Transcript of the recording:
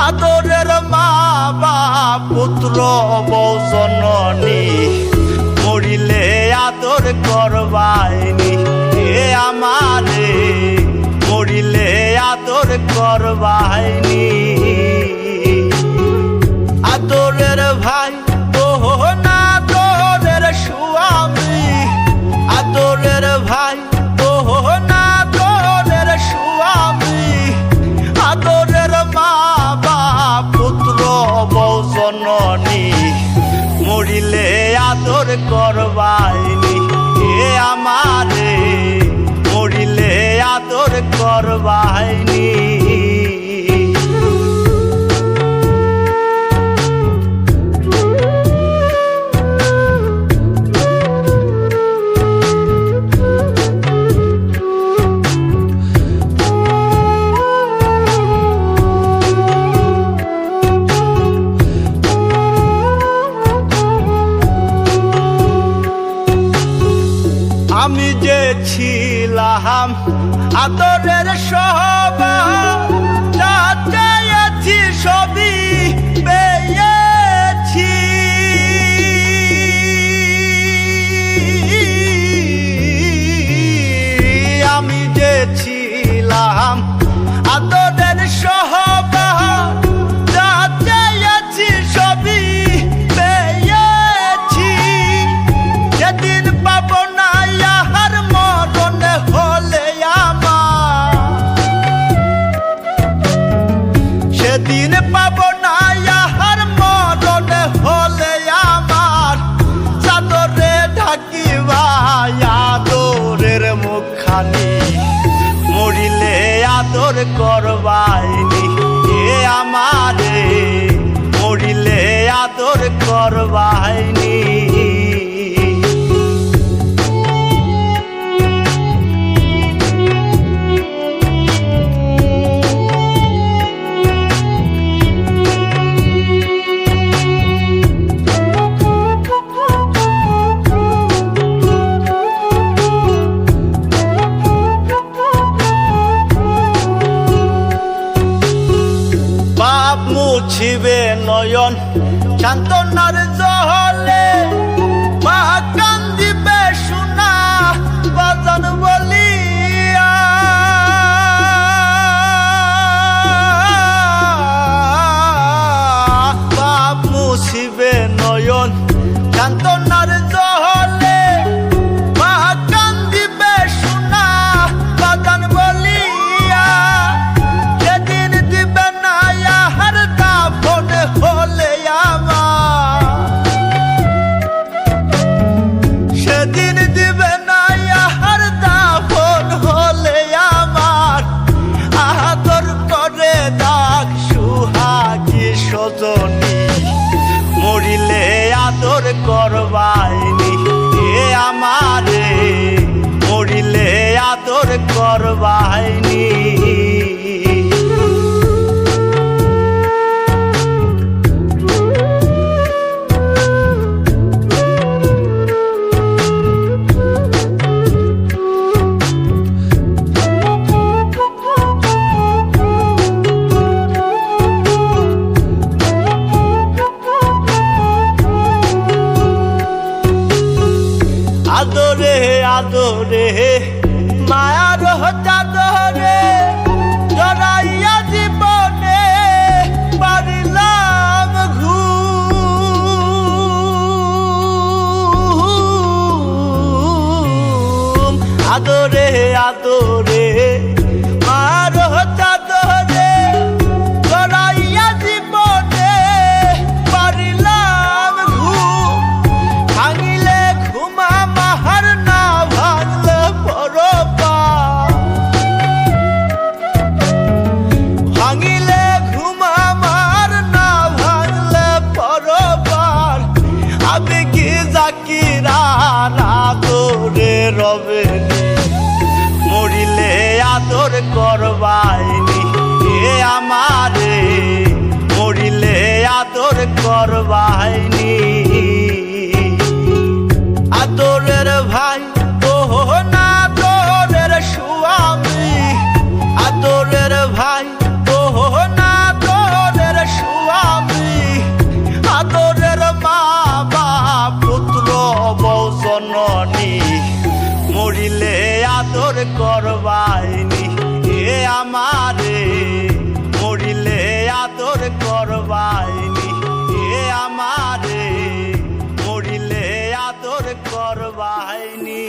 আদরের মা বাপ পুত্র বউ জননী মরিলে আদর করবাইনি এ আমারে মরিলে আদর করবাইনি আদরের ভাই না তোরের স্বামী আদরের ভাই না তোরের স্বামী আদরের মা বাপ পুত্র বউ জননী মরিলে আদর করবাইনি এ আমারে মরিলে আদর করবাইনি আমি যে ছিলাম আদরের সবার যা চেয়েছি সবই পেয়েছি আমি যে ছিলাম আদরের সবার যা চেয়েছি সবই পেয়েছি যেদিন পাবো না সেদিন পাব না ইহার মরণ হলে আমার চাদরে ঢাকিবা আদরের মুখখানি মরিলে আদর করবাইনি এ আমারে মরিলে আদর করবাইনি পাপ মুছিবে নয়ন সান্ত্বনার জলে মা কান্দিবে সোনা বাজান বলিয়া পাপ মুছিবে নয়ন সান্ত্বনার জলে মা কান্দিবে সোনা বাজান বলিয়া যেদিন দিবে না হলে আমার সেদিন দিবে না ইহার দাফন হলে আমার আদর করে ডাক সুহাগী সজনী মরিলে আদর করবাইনি এ আমারে মরিলে আদর করবাইনি আদরে আদরে মায়ার চাদরে জড়াইয়া জীবনে পারিলাম ঘুম আদরে আদরে মায়ার চাদরে জড়াইয়া জীবনে পারিলাম ঘুম ভাঙিলে ঘুমা মাহার না ভাঙলে পরপা ভাঙিলে ঘুমা মার না ভাঙলে পরপার আমি কি জাকিরা রাতরে রবে মরিলে তোর করবাইনি